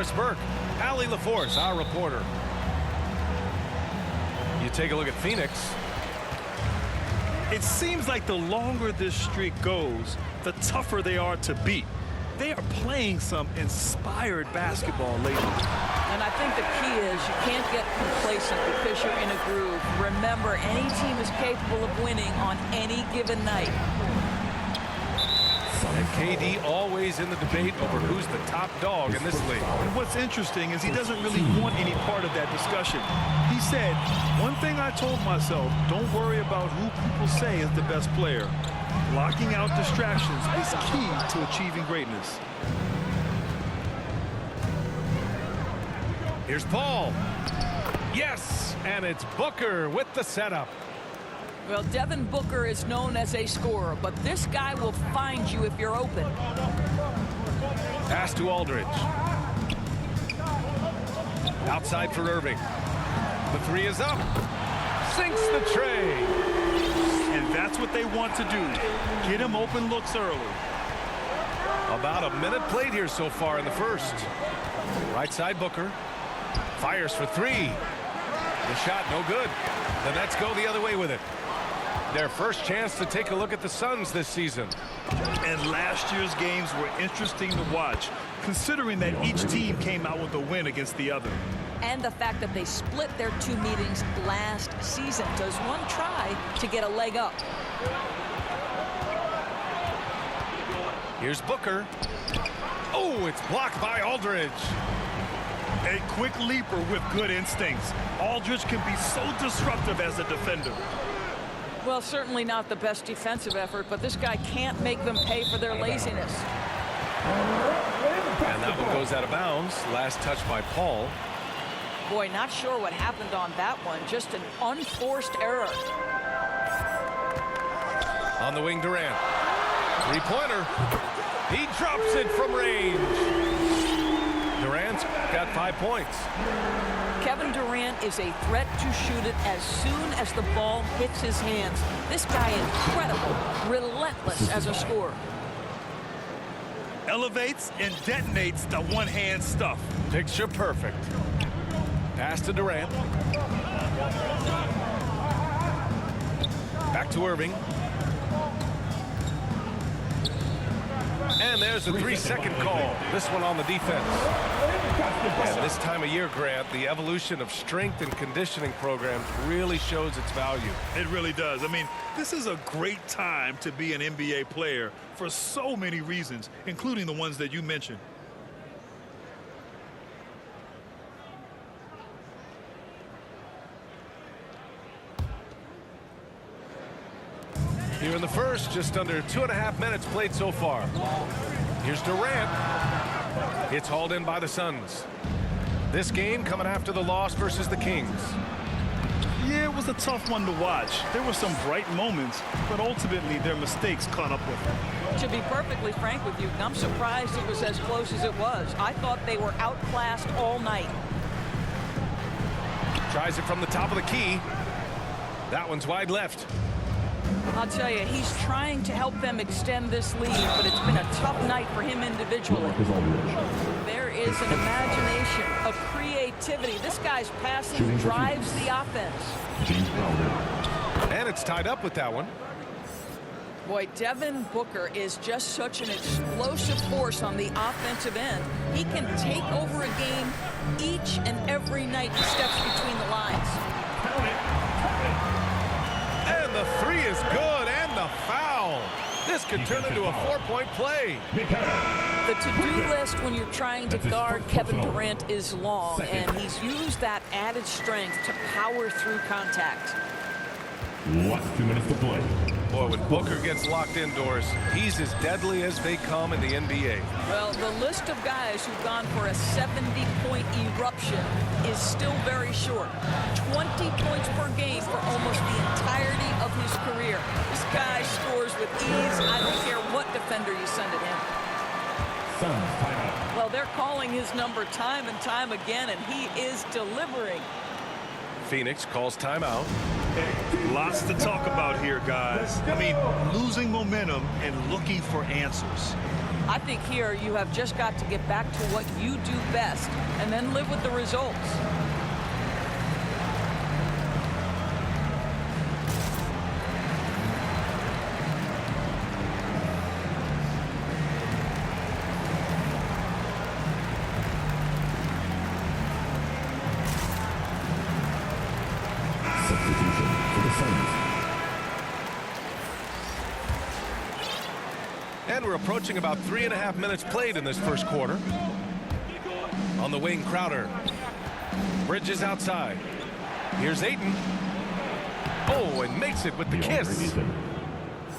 Chris Burke. Allie LaForce, our reporter. You take a look at Phoenix. It seems like the longer this streak goes, the tougher they are to beat. They are playing some inspired basketball lately. And I think the key is you can't get complacent because you're in a groove. Remember, any team is capable of winning on any given night. And KD always in the debate over who's the top dog in this league. And what's interesting is he doesn't really want any part of that discussion. He said, one thing I told myself, don't worry about who people say is the best player. Blocking out distractions is key to achieving greatness. Here's Paul. Yes, and it's Booker with the setup. Well, Devin Booker is known as a scorer, but this guy will find you if you're open. Pass to Aldridge. Outside for Irving. The three is up. Sinks the tray. And that's what they want to do. Get him open looks early. About a minute played here so far in the first. Right side Booker. Fires for three. The shot no good. The Nets go the other way with it. Their first chance to take a look at the Suns this season. And last year's games were interesting to watch, considering that each team came out with a win against the other. And the fact that they split their two meetings last season. Does one try to get a leg up? Here's Booker. Oh, it's blocked by Aldridge. A quick leaper with good instincts. Aldridge can be so disruptive as a defender. Well, certainly not the best defensive effort, but this guy can't make them pay for their laziness. And that one goes out of bounds. Last touch by Paul. Boy, not sure what happened on that one. Just an unforced error. On the wing, Durant. Three-pointer. He drops it from range. Durant's got 5 points. Kevin Durant is a threat to shoot it as soon as the ball hits his hands. This guy incredible, relentless as a scorer. Elevates and detonates the one-hand stuff. Picture perfect. Pass to Durant. Back to Irving. And there's a 3-second call. This one on the defense. And this time of year, Grant, the evolution of strength and conditioning programs really shows its value. It really does. I mean, this is a great time to be an NBA player for so many reasons, including the ones that you mentioned. Here in the first, just under 2.5 minutes played so far. Here's Durant. It's hauled in by the Suns. This game coming after the loss versus the Kings. Yeah, it was a tough one to watch. There were some bright moments, but ultimately their mistakes caught up with them. To be perfectly frank with you, I'm surprised it was as close as it was. I thought they were outclassed all night. Tries it from the top of the key. That one's wide left. I'll tell you, he's trying to help them extend this lead, but it's been a tough night for him individually. There is an imagination, a creativity. This guy's passing drives the offense. And it's tied up with that one. Boy, Devin Booker is just such an explosive force on the offensive end. He can take over a game each and every night he steps between the lines. And the three is good, and the foul. This could turn into a 4-point play. The to-do list when you're trying to guard Kevin Durant is long, and he's used that added strength to power through contact. 2 minutes to play. Boy, when Booker gets locked indoors, he's as deadly as they come in the NBA. Well, the list of guys who've gone for a 70-point eruption is still very short. 20 points per game for almost the entirety of his career. This guy scores with ease. I don't care what defender you send at him. Suns timeout. Well, they're calling his number time and time again, and he is delivering. Phoenix calls timeout. Lots to talk about here, guys. I mean, losing momentum and looking for answers. I think here you have just got to get back to what you do best and then live with the results. Substitution for the Suns. And we're approaching about 3.5 minutes played in this first quarter. On the wing, Crowder. Bridges outside. Here's Ayton. Oh, and makes it with the kiss.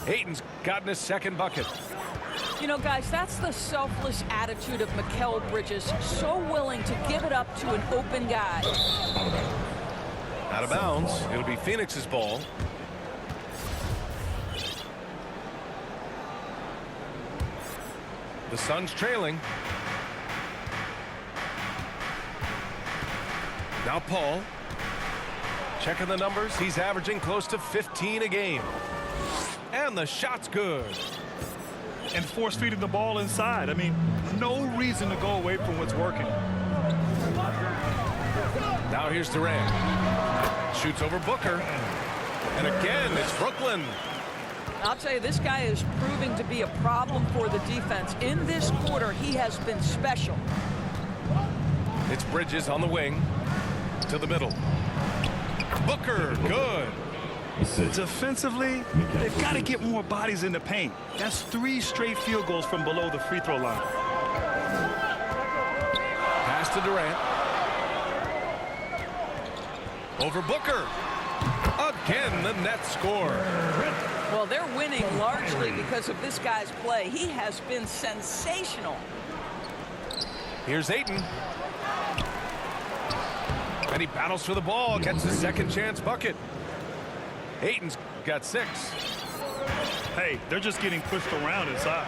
Ayton's gotten his second bucket. You know, guys, that's the selfless attitude of Mikal Bridges. So willing to give it up to an open guy. Out of bounds. It'll be Phoenix's ball. The Suns trailing. Now Paul. Checking the numbers. He's averaging close to 15 a game. And the shot's good. And force-feeding the ball inside. I mean, no reason to go away from what's working. Now here's Durant. Shoots over Booker. And again, it's Brooklyn. I'll tell you, this guy is proving to be a problem for the defense. In this quarter, he has been special. It's Bridges on the wing. To the middle. Booker, good. Defensively, they've got to get more bodies in the paint. That's 3 straight field goals from below the free throw line. Pass to Durant. Over Booker. Again, the net score. Well, they're winning largely because of this guy's play. He has been sensational. Here's Ayton. And he battles for the ball, gets his second chance bucket. Ayton's got 6. Hey, they're just getting pushed around inside.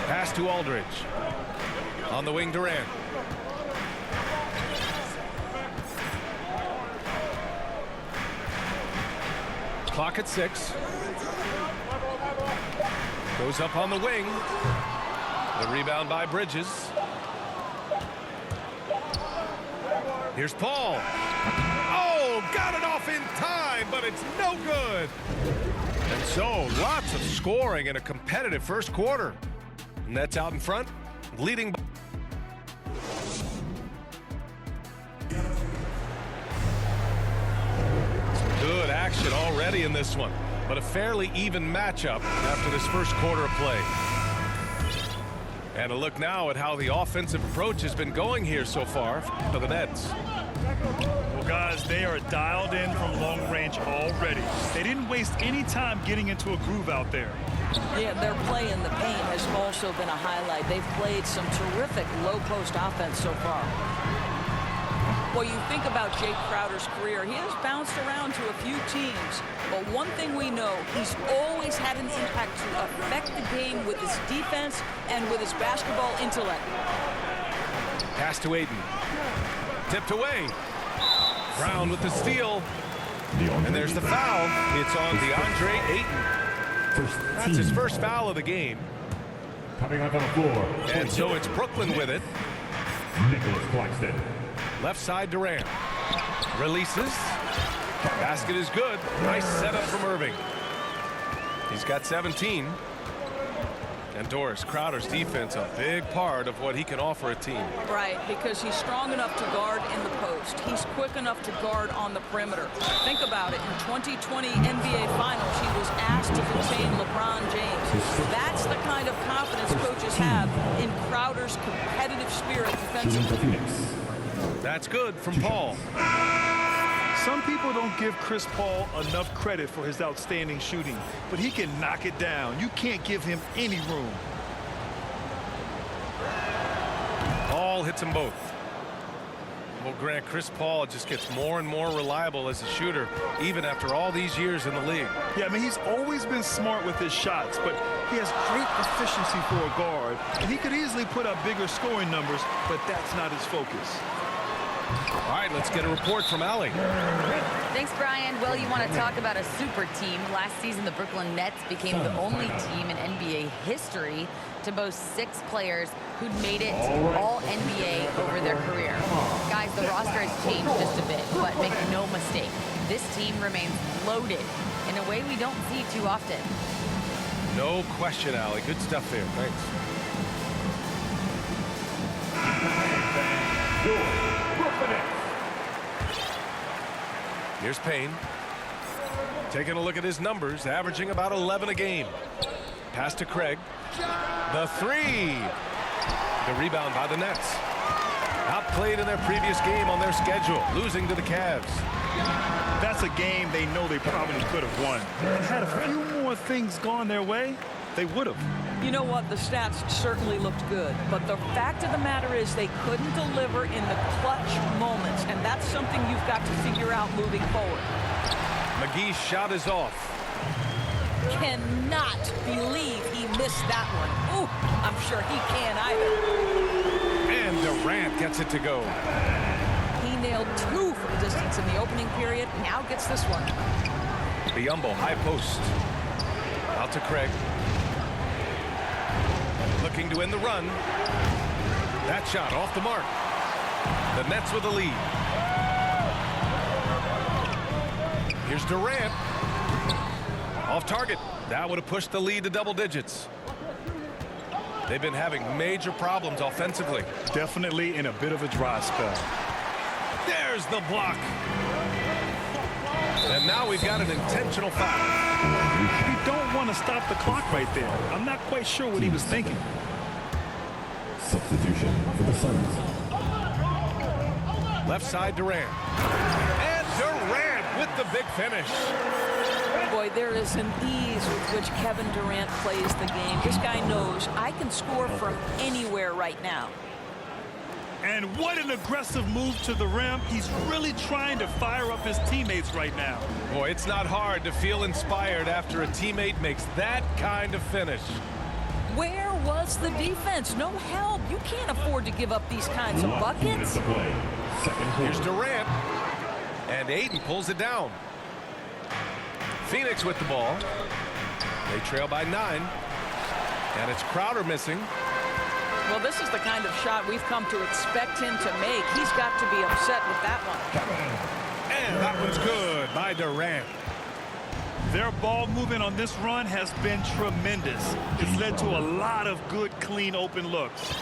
Pass to Aldridge. On the wing, Durant. Clock at 6. Goes up on the wing. The rebound by Bridges. Here's Paul. Oh, got it off in time, but it's no good. And so, lots of scoring in a competitive first quarter. Nets out in front, leading. Good action already in this one, but a fairly even matchup after this first quarter of play. And a look now at how the offensive approach has been going here so far for the Nets. Well, guys, they are dialed in from long range already. They didn't waste any time getting into a groove out there. Yeah, their play in the paint has also been a highlight. They've played some terrific low-post offense so far. Well, you think about Jake Crowder's career, he has bounced around to a few teams. But one thing we know, he's always had an impact to affect the game with his defense and with his basketball intellect. Pass to Ayton. Tipped away. Brown with the steal. And there's the foul. It's on DeAndre Ayton. That's his first foul of the game. Coming up on the floor. And so it's Brooklyn with it. Nicholas Claxton. Left side, Durant. Releases. Basket is good. Nice setup from Irving. He's got 17. And Doris, Crowder's defense, a big part of what he can offer a team. Right, because he's strong enough to guard in the post. He's quick enough to guard on the perimeter. Think about it. In 2020 NBA Finals, he was asked to contain LeBron James. That's the kind of confidence coaches have in Crowder's competitive spirit defensively. That's good from Paul. Some people don't give Chris Paul enough credit for his outstanding shooting, but he can knock it down. You can't give him any room. Paul hits them both. Well, Grant, Chris Paul just gets more and more reliable as a shooter, even after all these years in the league. Yeah, I mean, he's always been smart with his shots, but he has great efficiency for a guard, and he could easily put up bigger scoring numbers, but that's not his focus. All right, let's get a report from Allie. Thanks, Brian. Well, you want to talk about a super team. Last season, the Brooklyn Nets became the only team in NBA history to boast 6 players who'd made it to all NBA over their career. Guys, the roster has changed just a bit, but make no mistake, this team remains loaded in a way we don't see too often. No question, Allie. Good stuff there. Thanks. Here's Payne. Taking a look at his numbers, averaging about 11 a game. Pass to Craig. The 3. The rebound by the Nets. Outplayed in their previous game on their schedule, losing to the Cavs. That's a game they know they probably could have won. And had a few more things gone their way, they would have. You know what? The stats certainly looked good, but the fact of the matter is they couldn't deliver in the clutch moments, and that's something you've got to figure out moving forward. McGee's shot is off. Cannot believe he missed that one. Ooh, I'm sure he can't either. And Durant gets it to go. He nailed 2 from distance in the opening period, now gets this one. Biyombo, high post. Out to Craig. Looking to end the run. That shot off the mark. The Nets with the lead. Here's Durant. Off target. That would have pushed the lead to double digits. They've been having major problems offensively. Definitely in a bit of a dry spell. There's the block. And now we've got an intentional foul. You don't want to stop the clock right there. I'm not quite sure what he was thinking. Substitution for the Suns. Left side Durant. And Durant with the big finish. Boy, there is an ease with which Kevin Durant plays the game. This guy knows I can score from anywhere right now. And what an aggressive move to the rim. He's really trying to fire up his teammates right now. Boy, it's not hard to feel inspired after a teammate makes that kind of finish. Where was the defense? No help. You can't afford to give up these kinds of buckets. To play. Second quarter. Here's Durant. And Ayton pulls it down. Phoenix with the ball. They trail by 9. And it's Crowder missing. Well, this is the kind of shot we've come to expect him to make. He's got to be upset with that one. And that one's good by Durant. Their ball movement on this run has been tremendous. It's led to a lot of good, clean, open looks.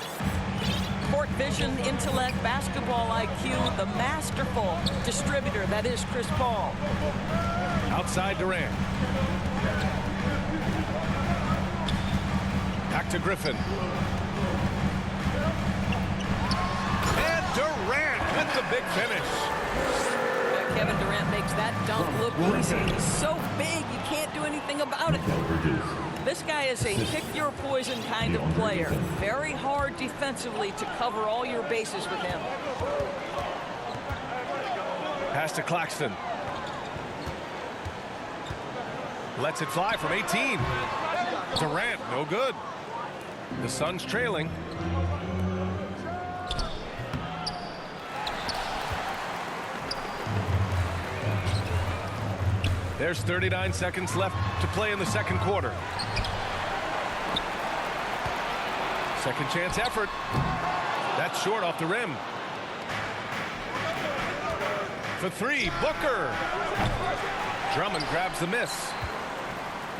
Court vision, intellect, basketball IQ, the masterful distributor that is Chris Paul. Outside Durant. Back to Griffin. And Durant with the big finish. Kevin Durant makes that dunk look easy. He's so big, you can't do anything about it. This guy is a pick-your-poison kind of player. Very hard defensively to cover all your bases with him. Pass to Claxton. Lets it fly from 18. Durant, no good. The Suns trailing. There's 39 seconds left to play in the second quarter. Second chance effort. That's short off the rim. For 3, Booker. Drummond grabs the miss.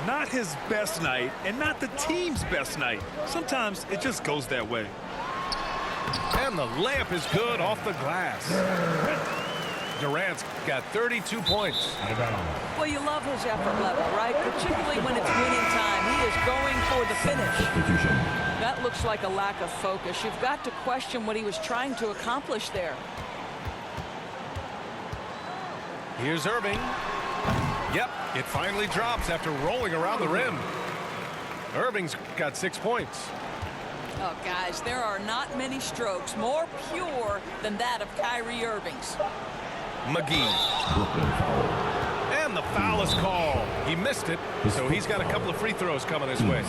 Not his best night, and not the team's best night. Sometimes it just goes that way. And the layup is good off the glass. Durant's got 32 points. Well, you love his effort level, right? Particularly when it's winning time. He is going for the finish. That looks like a lack of focus. You've got to question what he was trying to accomplish there. Here's Irving. Yep, it finally drops after rolling around the rim. Irving's got 6 points. Oh, guys, there are not many strokes more pure than that of Kyrie Irving's. McGee. And the foul is called. He missed it, so he's got a couple of free throws coming his way.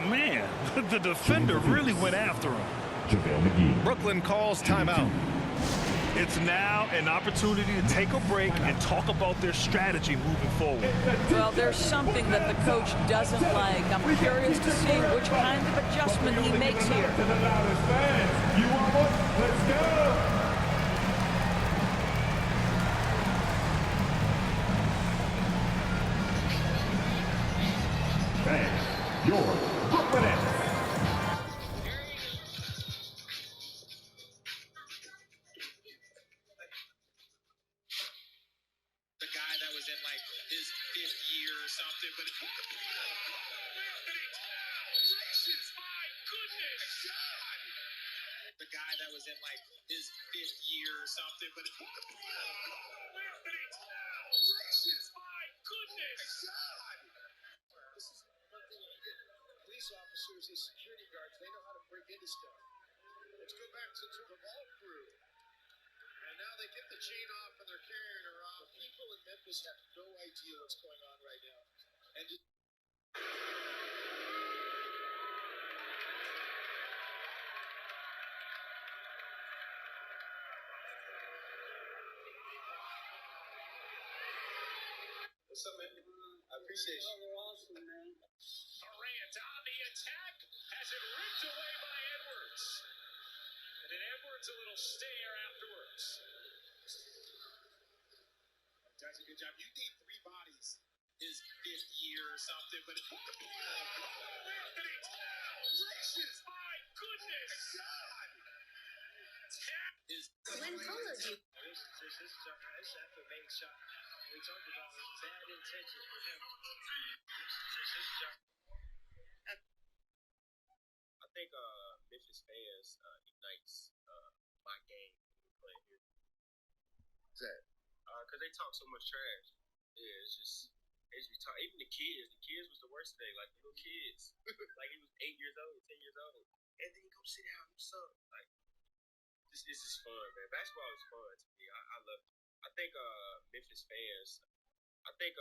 Man, the defender really went after him. JaVale McGee. Brooklyn calls timeout. It's now an opportunity to take a break and talk about their strategy moving forward. Well, there's something that the coach doesn't like. I'm curious to see which kind of adjustment he makes here. You want one? Let's go! And your Brooklyn Nets. The guy that was in like his 5th year or something, but my goodness, the guy that was in like his 5th year or something, but my goodness. This is one thing you get. Police officers and security guards, they know how to break into stuff. Let's go back to the ball crew. And now they get the chain off and they're carrying her off. People in Memphis have no idea what's going on right now. And just what's up, man? I appreciate you. Awesome, man. Durant on the attack, has it ripped away by Edwards. And then Edwards a little stare afterwards. Does a good job. You need 3 bodies his 5th year or something, but Anthony Towns, my goodness. Glenn told you. This is after the main shot. We talked about bad intentions for him. I think Memphis fans ignites my game when we play here. What's that? Because they talk so much trash. Yeah, it's just we talk. Even the kids was the worst today. Like little kids, like he was 8 years old, 10 years old, and then he go sit down. What's up? Like this is fun, man. Basketball is fun to me. I love it. I think Memphis fans. I think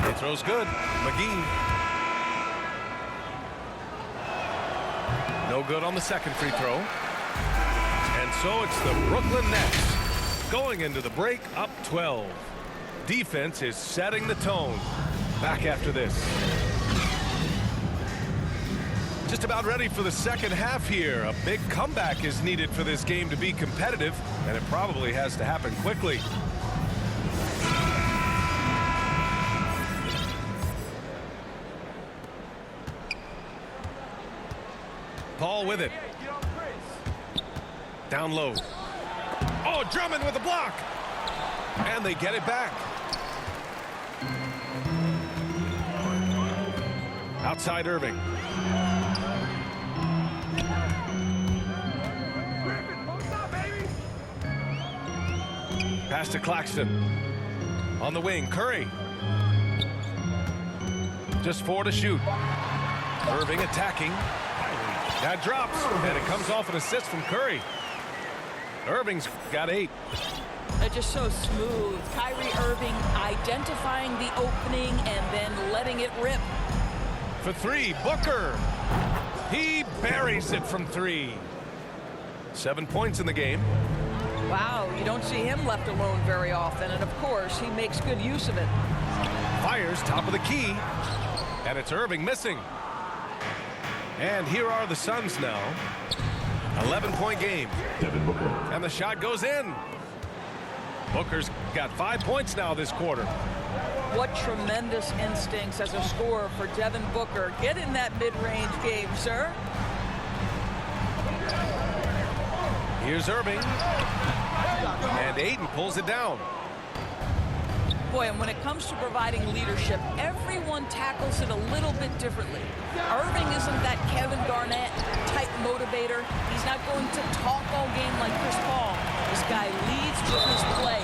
He throws good. McGee. No good on the second free throw. And so it's the Brooklyn Nets going into the break up 12. Defense is setting the tone. Back after this. Just about ready for the second half here. A big comeback is needed for this game to be competitive, and it probably has to happen quickly. Paul with it. Down low. Oh, Drummond with a block. And they get it back. Outside Irving. Pass to Claxton. On the wing, Curry. Just 4 to shoot. Irving attacking. That drops, and it comes off an assist from Curry. Irving's got 8. They're just so smooth. Kyrie Irving identifying the opening and then letting it rip. For 3, Booker. He buries it from 3. 7 points in the game. Wow, you don't see him left alone very often, and of course, he makes good use of it. Fires top of the key, and it's Irving missing. And here are the Suns now. 11-point game. Devin Booker. And the shot goes in. Booker's got 5 points now this quarter. What tremendous instincts as a scorer for Devin Booker. Get in that mid-range game, sir. Here's Irving. And Ayton pulls it down. Boy, and when it comes to providing leadership, everyone tackles it a little bit differently. Irving isn't that Kevin Garnett type motivator. He's not going to talk all game like Chris Paul. This guy leads with his play.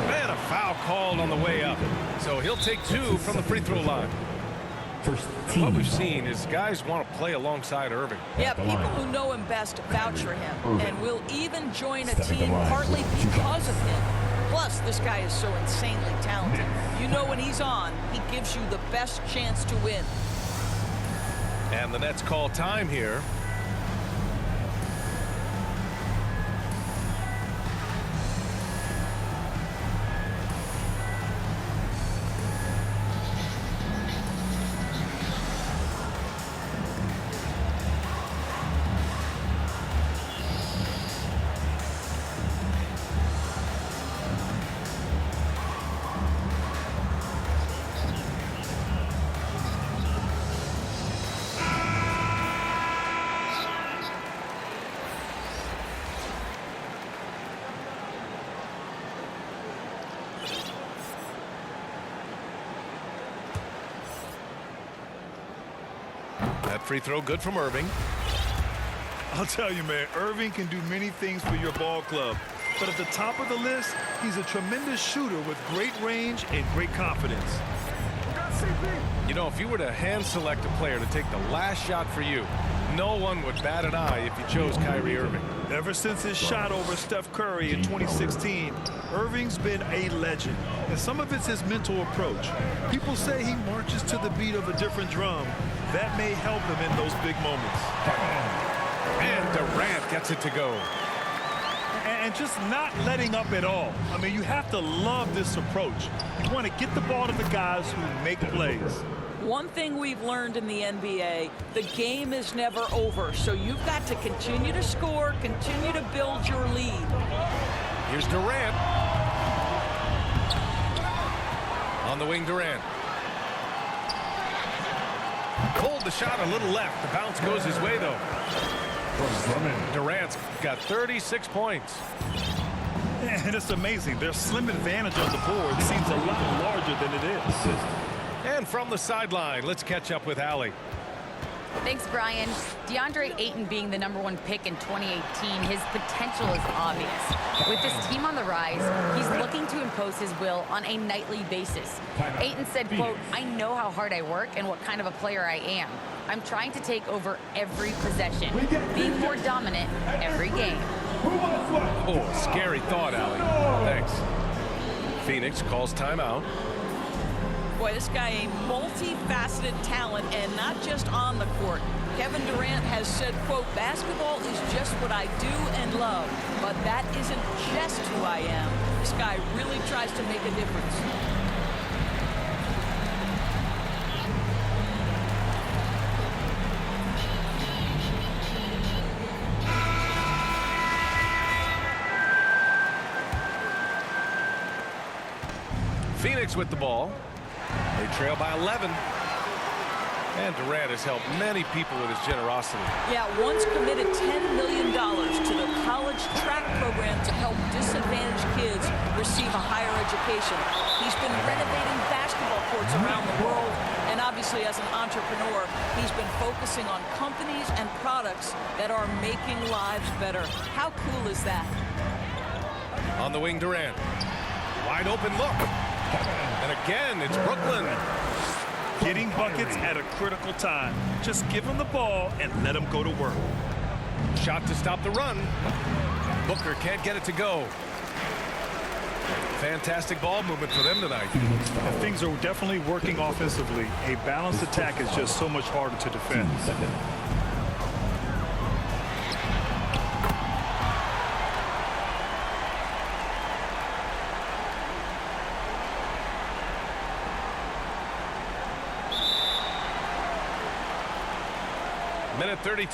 Man, a foul called on the way up. So he'll take 2 from the free throw line. First What team. we've seen is guys want to play alongside Irving. Yeah, the people line. who know him best vouch for him and will even join a Stepping team the line partly with 2 because points. of him. Plus, this guy is so insanely talented. You know when he's on, he gives you the best chance to win. And the Nets call time here. That free throw good from Irving. I'll tell you, man, Irving can do many things for your ball club. But at the top of the list, he's a tremendous shooter with great range and great confidence. You know, if you were to hand select a player to take the last shot for you, no one would bat an eye if you chose Kyrie Irving. Ever since his shot over Steph Curry in 2016, Irving's been a legend. And some of it's his mental approach. People say he marches to the beat of a different drum. That may help him in those big moments. And Durant gets it to go. And just not letting up at all. I mean, you have to love this approach. You want to get the ball to the guys who make plays. One thing we've learned in the NBA, the game is never over. So you've got to continue to score, continue to build your lead. Here's Durant. On the wing, Durant. Pulled the shot a little left. The bounce goes his way, though. Durant's got 36 points. And it's amazing. Their slim advantage on the board seems a lot larger than it is. And from the sideline, let's catch up with Allie. Thanks, Brian. DeAndre Ayton being the #1 pick in 2018, his potential is obvious. With this team on the rise, he's looking to impose his will on a nightly basis. Ayton said, quote, "I know how hard I work and what kind of a player I am. I'm trying to take over every possession, being more dominant every game." Oh, scary thought, Allie. Thanks. Phoenix calls timeout. Boy, this guy a multifaceted talent, and not just on the court. Kevin Durant has said, quote, "Basketball is just what I do and love, but that isn't just who I am." This guy really tries to make a difference. Phoenix with the ball. They trail by 11. And Durant has helped many people with his generosity. Yeah, once committed $10 million to the college track program to help disadvantaged kids receive a higher education. He's been renovating basketball courts around the world, and obviously as an entrepreneur, he's been focusing on companies and products that are making lives better. How cool is that? On the wing, Durant. Wide open look. And again, it's Brooklyn. Getting buckets at a critical time. Just give him the ball and let him go to work. Shot to stop the run. Booker can't get it to go. Fantastic ball movement for them tonight. And things are definitely working offensively. A balanced attack is just so much harder to defend. Minute 32.